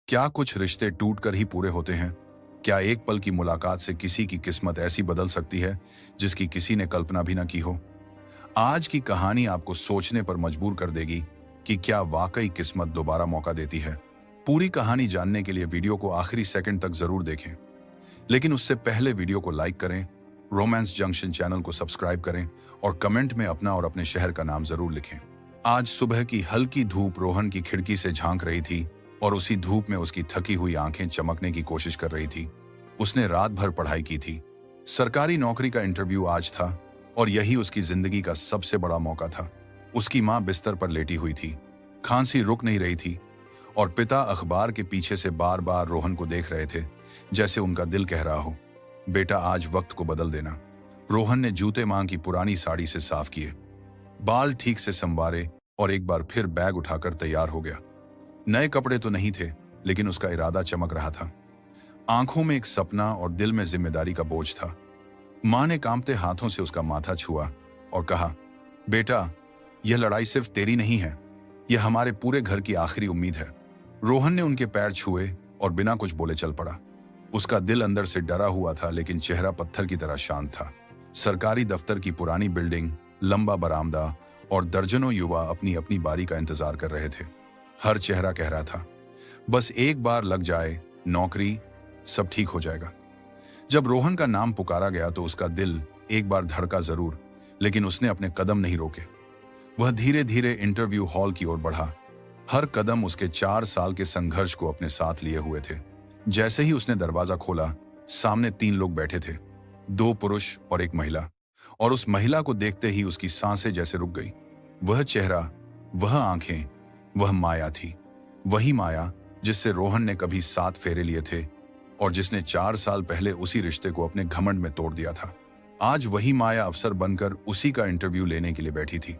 क्या कुछ रिश्ते टूटकर ही पूरे होते हैं? क्या एक पल की मुलाकात से किसी की किस्मत ऐसी बदल सकती है जिसकी किसी ने कल्पना भी ना की हो? आज की कहानी आपको सोचने पर मजबूर कर देगी कि क्या वाकई किस्मत दोबारा मौका देती है। पूरी कहानी जानने के लिए वीडियो को आखिरी सेकंड तक जरूर देखें। लेकिन उससे पहले वीडियो को लाइक करें, रोमांस जंक्शन चैनल को सब्सक्राइब करें और कमेंट में अपना और अपने शहर का नाम जरूर लिखें। आज सुबह की हल्की धूप रोहन की खिड़की से झांक रही थी और उसी धूप में उसकी थकी हुई आंखें चमकने की कोशिश कर रही थी। उसने रात भर पढ़ाई की थी। सरकारी नौकरी का इंटरव्यू आज था और यही उसकी जिंदगी का सबसे बड़ा मौका था। उसकी मां बिस्तर पर लेटी हुई थी। खांसी रुक नहीं रही थी और पिता अखबार के पीछे से बार बार रोहन को देख रहे थे, जैसे उनका दिल कह रहा हो, बेटा आज वक्त को बदल देना। रोहन ने जूते मां की पुरानी साड़ी से साफ किए, बाल ठीक से संवारे और एक बार फिर बैग उठाकर तैयार हो गया। नए कपड़े तो नहीं थे, लेकिन उसका इरादा चमक रहा था। आंखों में एक सपना और दिल में जिम्मेदारी का बोझ था। मां ने कांपते हाथों से उसका माथा छुआ और कहा, बेटा यह लड़ाई सिर्फ तेरी नहीं है, यह हमारे पूरे घर की आखिरी उम्मीद है। रोहन ने उनके पैर छुए और बिना कुछ बोले चल पड़ा। उसका दिल अंदर से डरा हुआ था, लेकिन चेहरा पत्थर की तरह शांत था। सरकारी दफ्तर की पुरानी बिल्डिंग, लंबा बरामदा और दर्जनों युवा अपनी अपनी बारी का इंतजार कर रहे थे। हर चेहरा कह रहा था, बस एक बार लग जाए नौकरी, सब ठीक हो जाएगा। जब रोहन का नाम पुकारा गया तो उसका दिल एक बार धड़का जरूर, लेकिन उसने अपने कदम नहीं रोके। वह धीरे धीरे इंटरव्यू हॉल की ओर बढ़ा। हर कदम उसके 4 साल के संघर्ष को अपने साथ लिए हुए थे। जैसे ही उसने दरवाजा खोला, सामने 3 लोग बैठे थे, 2 पुरुष और एक महिला। और उस महिला को देखते ही उसकी सांसें जैसे रुक गई। वह चेहरा, वह आंखें, वह माया थी। वही माया जिससे रोहन ने कभी 7 फेरे लिए थे और जिसने 4 साल पहले उसी रिश्ते को अपने घमंड में तोड़ दिया था। आज वही माया अफसर बनकर उसी का इंटरव्यू लेने के लिए बैठी थी।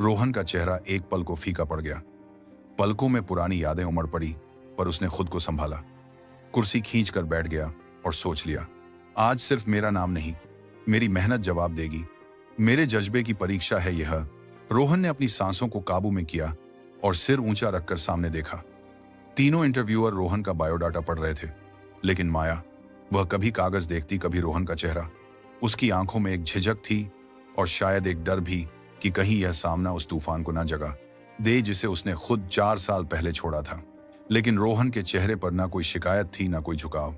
रोहन का चेहरा एक पल को फीका पड़ गया। पलकों में पुरानी यादें उमड़ पड़ी, पर उसने खुद को संभाला। कुर्सी खींचकर बैठ गया और सोच लिया, आज सिर्फ मेरा नाम नहीं, मेरी मेहनत जवाब देगी। मेरे जज्बे की परीक्षा है यह। रोहन ने अपनी सांसों को काबू में किया और सिर ऊंचा रखकर सामने देखा। तीनों इंटरव्यूअर रोहन का बायोडाटा पढ़ रहे थे, लेकिन माया, वह कभी कागज देखती, कभी रोहन का चेहरा। उसकी आंखों में एक झिझक थी और शायद एक डर भी कि कहीं यह सामना उस तूफान को न जगा दे जिसे उसने खुद 4 साल पहले छोड़ा था। लेकिन रोहन के चेहरे पर ना कोई शिकायत थी, ना कोई झुकाव,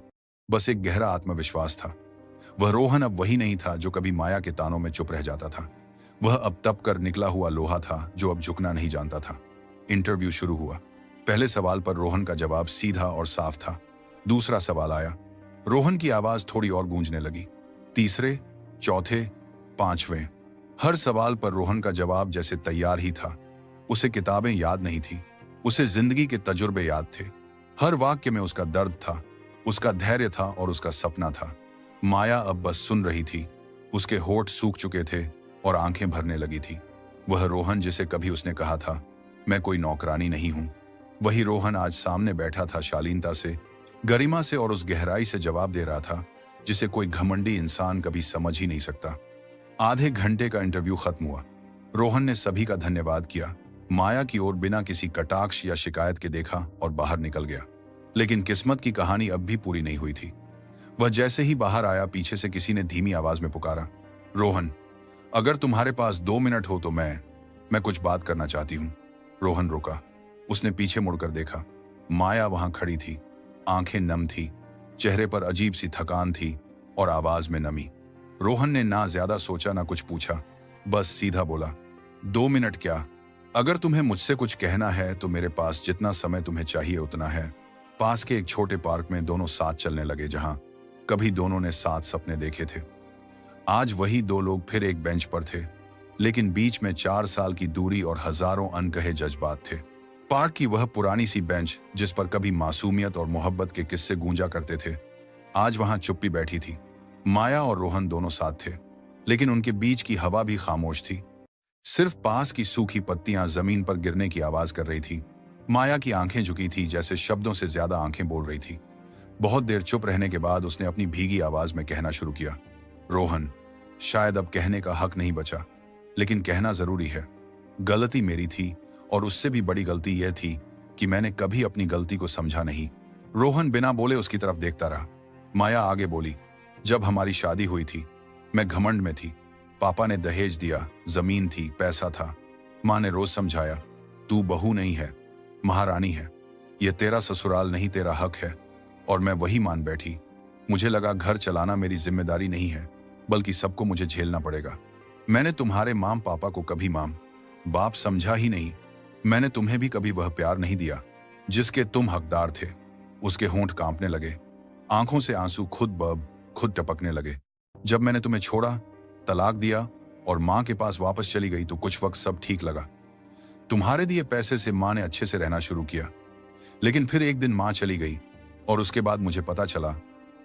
बस एक गहरा आत्मविश्वास था। वह रोहन अब वही नहीं था जो कभी माया के तानों में चुप रह जाता था। वह अब तप कर निकला हुआ लोहा था जो अब झुकना नहीं जानता था। इंटरव्यू शुरू हुआ। पहले सवाल पर रोहन का जवाब सीधा और साफ था। दूसरा सवाल आया। रोहन की आवाज थोड़ी और गूंजने लगी। तीसरे, चौथे, 5वें। हर सवाल पर रोहन का जवाब जैसे तैयार ही था। उसे किताबें याद नहीं थी, उसे जिंदगी के तजुर्बे याद थे। हर वाक्य में उसका दर्द था, उसका धैर्य था और उसका सपना था। माया अब बस सुन रही थी। उसके होठ सूख चुके थे और आंखें भरने लगी थी। वह रोहन जिसे कभी उसने कहा था, मैं कोई नौकरानी नहीं हूं, वही रोहन आज सामने बैठा था, शालीनता से, गरिमा से और उस गहराई से जवाब दे रहा था जिसे कोई घमंडी इंसान कभी समझ ही नहीं सकता। आधे घंटे का इंटरव्यू खत्म हुआ। रोहन ने सभी का धन्यवाद किया, माया की ओर बिना किसी कटाक्ष या शिकायत के देखा और बाहर निकल गया। लेकिन किस्मत की कहानी अब भी पूरी नहीं हुई थी। वह जैसे ही बाहर आया, पीछे से किसी ने धीमी आवाज में पुकारा, रोहन, अगर तुम्हारे पास 2 मिनट हो तो मैं कुछ बात करना चाहती हूँ। रोहन रुका। उसने पीछे मुड़कर देखा। माया वहां खड़ी थी, आंखें नम थी, चेहरे पर अजीब सी थकान थी और आवाज में नमी। रोहन ने ना ज्यादा सोचा ना कुछ पूछा, बस सीधा बोला, 2 मिनट क्या? अगर तुम्हें मुझसे कुछ कहना है तो मेरे पास जितना समय तुम्हें चाहिए उतना है। पास के एक छोटे पार्क में दोनों साथ चलने लगे, जहां कभी दोनों ने साथ सपने देखे थे। आज वही 2 लोग फिर एक बेंच पर थे, लेकिन बीच में 4 साल की दूरी और हजारों अनकहे जज्बात थे। पार्क की वह पुरानी सी बेंच जिस पर कभी मासूमियत और मोहब्बत के किस्से गूंजा करते थे, आज वहां चुप्पी बैठी थी। माया और रोहन दोनों साथ थे, लेकिन उनके बीच की हवा भी खामोश थी। सिर्फ पास की सूखी पत्तियां जमीन पर गिरने की आवाज कर रही थी। माया की आंखें झुकी थी, जैसे शब्दों से ज्यादा आंखें बोल रही थी। बहुत देर चुप रहने के बाद उसने अपनी भीगी आवाज में कहना शुरू किया, रोहन, शायद अब कहने का हक नहीं बचा, लेकिन कहना जरूरी है। गलती मेरी थी और उससे भी बड़ी गलती यह थी कि मैंने कभी अपनी गलती को समझा नहीं। रोहन बिना बोले उसकी तरफ देखता रहा। माया आगे बोली, जब हमारी शादी हुई थी मैं घमंड में थी। पापा ने दहेज दिया, जमीन थी, पैसा था। माँ ने रोज समझाया, तू बहू नहीं है, महारानी है। ये तेरा ससुराल नहीं, तेरा हक है। और मैं वही मान बैठी। मुझे लगा घर चलाना मेरी जिम्मेदारी नहीं है, बल्कि सबको मुझे झेलना पड़ेगा। मैंने तुम्हारे माम पापा को कभी माम बाप समझा ही नहीं। मैंने तुम्हें भी कभी वह प्यार नहीं दिया जिसके तुम हकदार थे। उसके होंठ कांपने लगे, आंखों से आंसू खुद टपकने लगे। जब मैंने तुम्हें छोड़ा, तलाक दिया और माँ के पास वापस चली गई तो कुछ वक्त सब ठीक लगा। तुम्हारे दिए पैसे से माँ ने अच्छे से रहना शुरू किया। लेकिन फिर एक दिन माँ चली गई और उसके बाद मुझे पता चला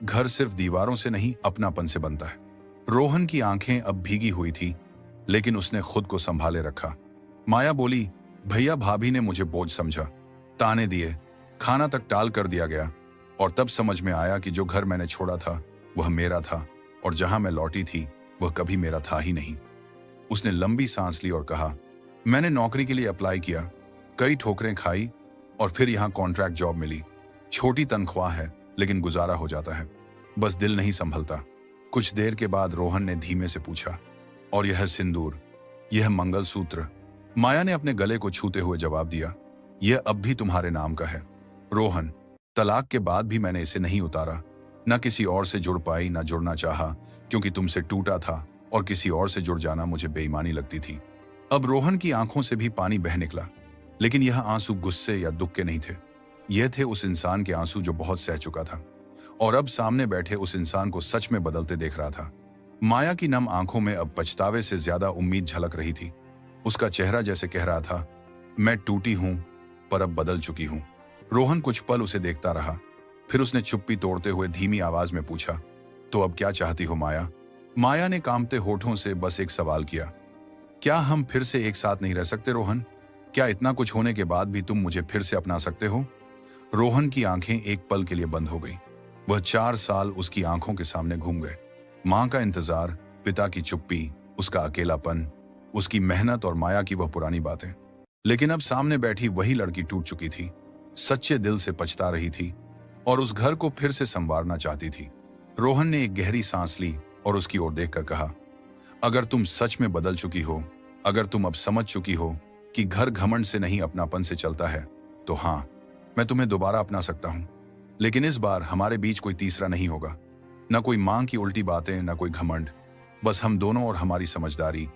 घर सिर्फ दीवारों से नहीं, अपनापन से बनता है। रोहन की आंखें अब भीगी हुई थी, लेकिन उसने खुद को संभाले रखा। माया बोली, भैया भाभी ने मुझे बोझ समझा, ताने दिए, खाना तक टाल कर दिया गया। और तब समझ में आया कि जो घर मैंने छोड़ा था वह मेरा था, और जहां मैं लौटी थी वह कभी मेरा था ही नहीं। उसने लंबी सांस ली और कहा, मैंने नौकरी के लिए अप्लाई किया, कई ठोकरें खाई और फिर यहां कॉन्ट्रैक्ट जॉब मिली। छोटी तनख्वाह है लेकिन गुजारा हो जाता है, बस दिल नहीं संभलता। कुछ देर के बाद रोहन ने धीमे से पूछा, और यह सिंदूर, यह मंगलसूत्र? माया ने अपने गले को छूते हुए जवाब दिया, यह अब भी तुम्हारे नाम का है। रोहन, तलाक के बाद भी मैंने इसे नहीं उतारा। न किसी और से जुड़ पाई, न जुड़ना चाहा, क्योंकि तुमसे टूटा था और किसी और से जुड़ जाना मुझे बेईमानी लगती थी। अब रोहन की आंखों से भी पानी बह निकला, लेकिन यह आंसू गुस्से या दुख के नहीं थे। यह थे उस इंसान के आंसू जो बहुत सह चुका था और अब सामने बैठे उस इंसान को सच में बदलते देख रहा था। माया की नम आंखों में अब पछतावे से ज्यादा उम्मीद झलक रही थी। उसका चेहरा जैसे कह रहा था, मैं टूटी हूं पर अब बदल चुकी हूं। रोहन कुछ पल उसे देखता रहा, फिर उसने चुप्पी तोड़ते हुए धीमी आवाज में पूछा, तो अब क्या चाहती हो माया? माया ने कांपते होठों से बस एक सवाल किया, क्या हम फिर से एक साथ नहीं रह सकते रोहन? क्या इतना कुछ होने के बाद भी तुम मुझे फिर से अपना सकते हो? रोहन की आंखें एक पल के लिए बंद हो गई। वह 4 साल उसकी आंखों के सामने घूम गए। मां का इंतजार, पिता की चुप्पी, उसका अकेलापन, उसकी मेहनत और माया की वह पुरानी बातें। लेकिन अब सामने बैठी वही लड़की टूट चुकी थी, सच्चे दिल से पछता रही थी और उस घर को फिर से संवारना चाहती थी। रोहन ने एक गहरी सांस ली और उसकी ओर देखकर कहा, अगर तुम सच में बदल चुकी हो, अगर तुम अब समझ चुकी हो कि घर घमंड से नहीं अपनापन से चलता है, तो हाँ, मैं तुम्हें दोबारा अपना सकता हूं। लेकिन इस बार हमारे बीच कोई तीसरा नहीं होगा। न कोई मां की उल्टी बातें, न कोई घमंड, बस हम दोनों और हमारी समझदारी।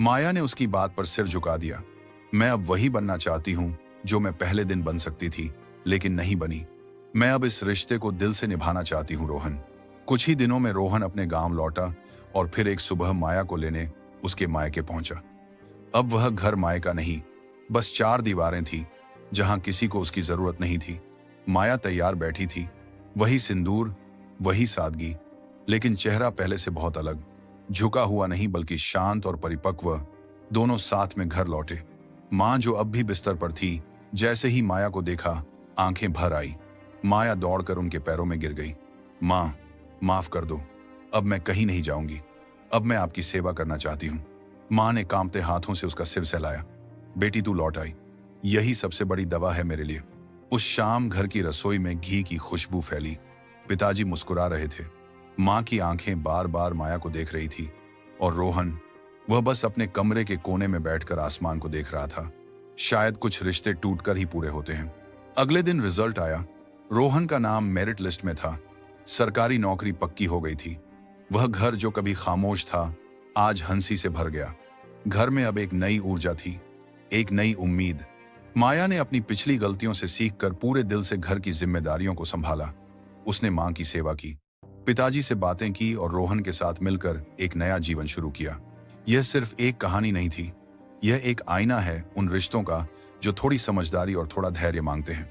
माया ने उसकी बात पर सिर झुका दिया। मैं अब वही बनना चाहती हूं जो मैं पहले दिन बन सकती थी, लेकिन नहीं बनी। मैं अब इस रिश्ते को दिल से निभाना चाहती हूं रोहन। कुछ ही दिनों में रोहन अपने गांव लौटा और फिर एक सुबह माया को लेने उसके मायके पहुंचा। अब वह घर मायका नहीं, बस 4 दीवारें थी जहां किसी को उसकी जरूरत नहीं थी। माया तैयार बैठी थी, वही सिंदूर, वही सादगी, लेकिन चेहरा पहले से बहुत अलग। झुका हुआ नहीं बल्कि शांत और परिपक्व। दोनों साथ में घर लौटे। मां जो अब भी बिस्तर पर थी, जैसे ही माया को देखा आंखें भर आई। माया दौड़कर उनके पैरों में गिर गई। मां, माफ कर दो, अब मैं कहीं नहीं जाऊंगी। अब मैं आपकी सेवा करना चाहती हूँ। मां ने कांपते हाथों से उसका सिर सहलाया। बेटी तू लौट आई, यही सबसे बड़ी दवा है मेरे लिए। उस शाम घर की रसोई में घी की खुशबू फैली। पिताजी मुस्कुरा रहे थे। मां की आंखें बार बार माया को देख रही थी और रोहन, वह बस अपने कमरे के कोने में बैठकर आसमान को देख रहा था। शायद कुछ रिश्ते टूटकर ही पूरे होते हैं। अगले दिन रिजल्ट आया। रोहन का नाम मेरिट लिस्ट में था। सरकारी नौकरी पक्की हो गई थी। वह घर जो कभी खामोश था, आज हंसी से भर गया। घर में अब एक नई ऊर्जा थी, एक नई उम्मीद। माया ने अपनी पिछली गलतियों से सीखकर पूरे दिल से घर की जिम्मेदारियों को संभाला। उसने मां की सेवा की, पिताजी से बातें की और रोहन के साथ मिलकर एक नया जीवन शुरू किया। यह सिर्फ एक कहानी नहीं थी, यह एक आईना है उन रिश्तों का जो थोड़ी समझदारी और थोड़ा धैर्य मांगते हैं।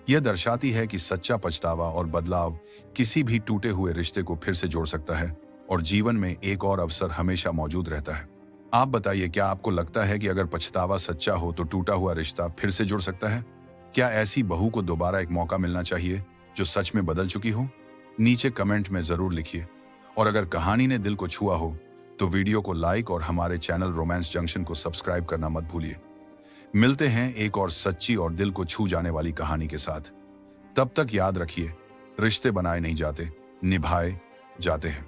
यह दर्शाती है कि सच्चा पछतावा और बदलाव किसी भी टूटे हुए रिश्ते को फिर से जोड़ सकता है और जीवन में एक और अवसर हमेशा मौजूद रहता है। आप बताइए, क्या आपको लगता है कि अगर पछतावा सच्चा हो तो टूटा हुआ रिश्ता फिर से जुड़ सकता है? क्या ऐसी बहू को दोबारा एक मौका मिलना चाहिए जो सच में बदल चुकी हो? नीचे कमेंट में जरूर लिखिए। और अगर कहानी ने दिल को छुआ हो तो वीडियो को लाइक और हमारे चैनल रोमांस जंक्शन को सब्सक्राइब करना मत भूलिए। मिलते हैं एक और सच्ची और दिल को छू जाने वाली कहानी के साथ। तब तक याद रखिए, रिश्ते बनाए नहीं जाते, निभाए जाते हैं।